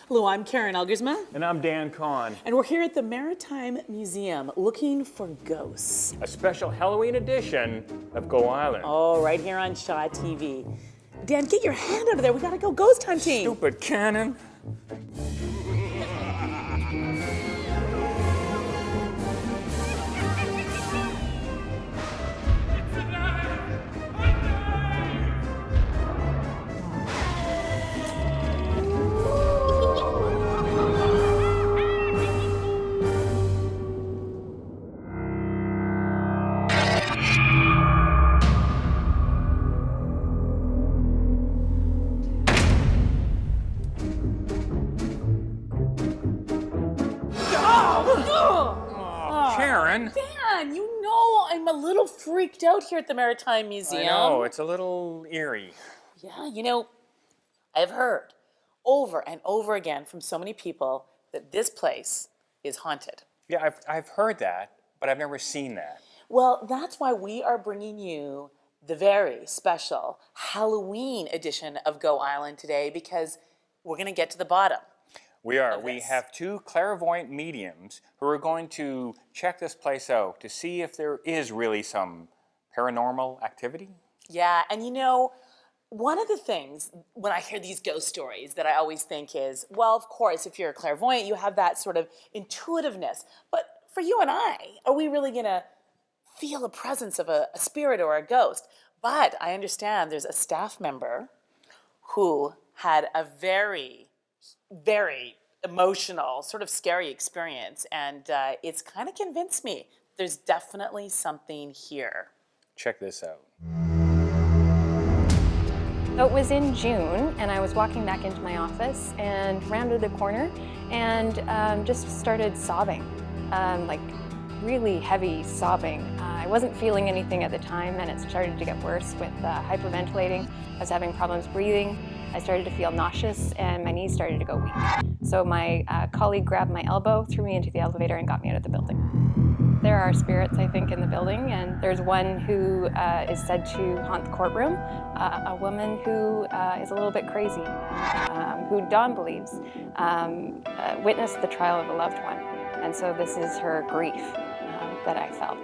Hello, I'm Karen Elgersma. And I'm Dan Kahan. And we're here at the Maritime Museum looking for ghosts. A special Halloween edition of Go Island. Oh, right here on Shaw TV. Dan, get your hand out of there. We gotta go ghost hunting. Stupid cannon. Karen. Dan, you know I'm a little freaked out here at the Maritime Museum. I know, it's a little eerie. Yeah, you know, I've heard over and over again from so many people that this place is haunted. Yeah, I've heard that, but I've never seen that. Well, that's why we are bringing you the very special Halloween edition of Go Island today, because we're going to get to the bottom. We are. We have two clairvoyant mediums who are going to check this place out to see if there is really some paranormal activity. Yeah, and you know, one of the things when I hear these ghost stories that I always think is, well, of course, if you're a clairvoyant, you have that sort of intuitiveness. But for you and I, are we really going to feel the presence of a spirit or a ghost? But I understand there's a staff member who had a very, very emotional, sort of scary experience, and it's kind of convinced me there's definitely something here. Check this out. So it was in June, and I was walking back into my office and rounded the corner and just started sobbing, like really heavy sobbing. I wasn't feeling anything at the time, and it started to get worse with hyperventilating. I was having problems breathing. I started to feel nauseous, and my knees started to go weak. So my colleague grabbed my elbow, threw me into the elevator, and got me out of the building. There are spirits, I think, in the building, and there's one who is said to haunt the courtroom, a woman who is a little bit crazy, who Dawn believes witnessed the trial of a loved one. And so this is her grief that I felt.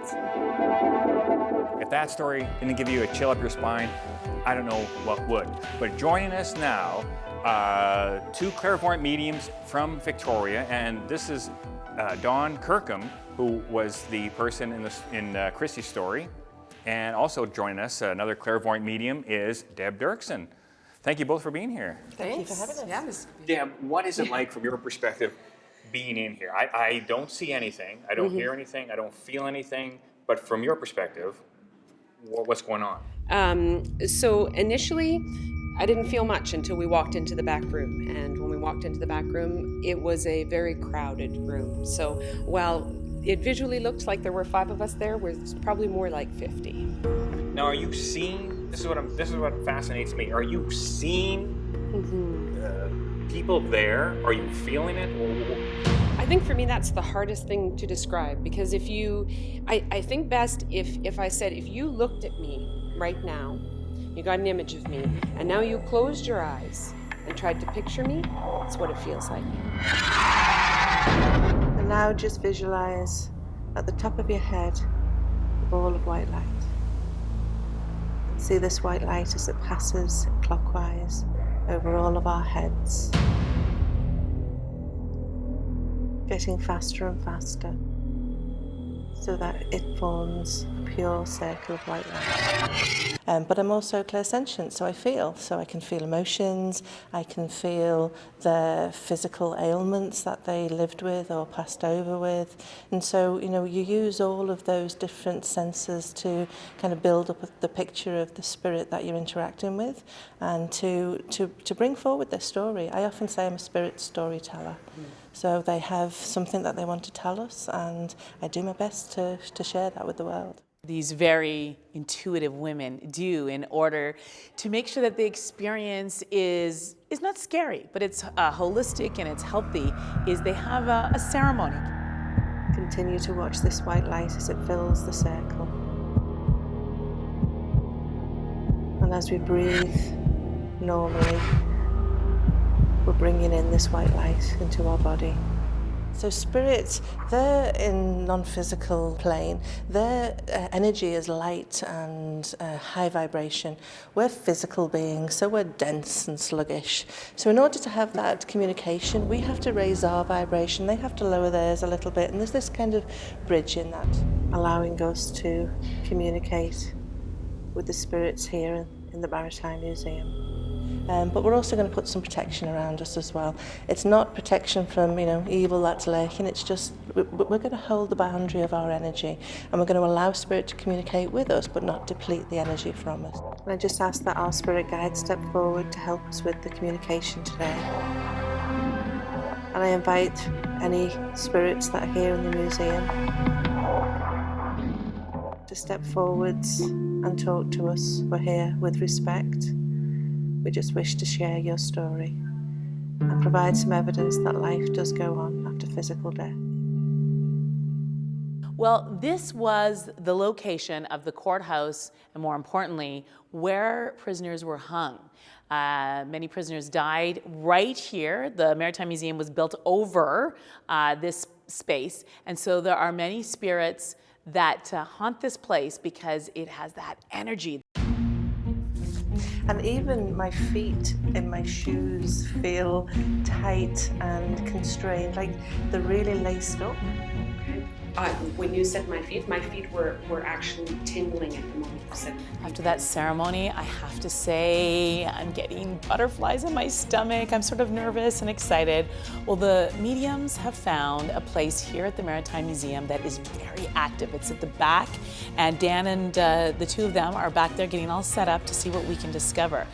If that story didn't give you a chill up your spine, I don't know what would. But joining us now, two clairvoyant mediums from Victoria, and this is Dawn Kirkham, who was the person in Chrissy's story, and also joining us, another clairvoyant medium, is Deb Dirksen. Thank you both for being here. Thank you for having us. Deb, what is it like from your perspective being in here? I don't see anything, I don't hear anything, I don't feel anything, but from your perspective, what's going on? So initially, I didn't feel much until we walked into the back room. And when we walked into the back room, it was a very crowded room. So while it visually looked like there were 5 of us there, was probably more like 50. Now, are you seeing, this is what fascinates me, are you seeing people there? Are you feeling it? I think for me that's the hardest thing to describe, because if you, I think best if I said, if you looked at me right now, you got an image of me, and now you closed your eyes and tried to picture me, that's what it feels like. And now just visualize at the top of your head a ball of white light. See this white light as it passes clockwise over all of our heads, getting faster and faster so that it forms a pure circle of white light. But I'm also clairsentient, so I can feel emotions, I can feel the physical ailments that they lived with or passed over with. And so, you know, you use all of those different senses to kind of build up the picture of the spirit that you're interacting with and to bring forward their story. I often say I'm a spirit storyteller. So they have something that they want to tell us, and I do my best to share that with the world. These very intuitive women do in order to make sure that the experience is not scary, but it's holistic and it's healthy, is they have a ceremony. Continue to watch this white light as it fills the circle. And as we breathe normally, we're bringing in this white light into our body. So spirits, they're in non-physical plane. Their energy is light and high vibration. We're physical beings, so we're dense and sluggish. So in order to have that communication, we have to raise our vibration. They have to lower theirs a little bit. And there's this kind of bridge in that, allowing us to communicate with the spirits here in the Maritime Museum. But we're also going to put some protection around us as well. It's not protection from, evil that's lurking. It's just we're going to hold the boundary of our energy, and we're going to allow spirit to communicate with us, but not deplete the energy from us. And I just ask that our spirit guides step forward to help us with the communication today. And I invite any spirits that are here in the museum to step forwards and talk to us. We're here with respect. We just wish to share your story and provide some evidence that life does go on after physical death. Well, this was the location of the courthouse, and more importantly, where prisoners were hung. Many prisoners died right here. The Maritime Museum was built over this space, and so there are many spirits that haunt this place because it has that energy. And even my feet in my shoes feel tight and constrained, like they're really laced up. When you said my feet were actually tingling at the moment you said. After that ceremony, I have to say I'm getting butterflies in my stomach. I'm sort of nervous and excited. Well, the mediums have found a place here at the Maritime Museum that is very active. It's at the back, and Dan and the two of them are back there getting all set up to see what we can discover.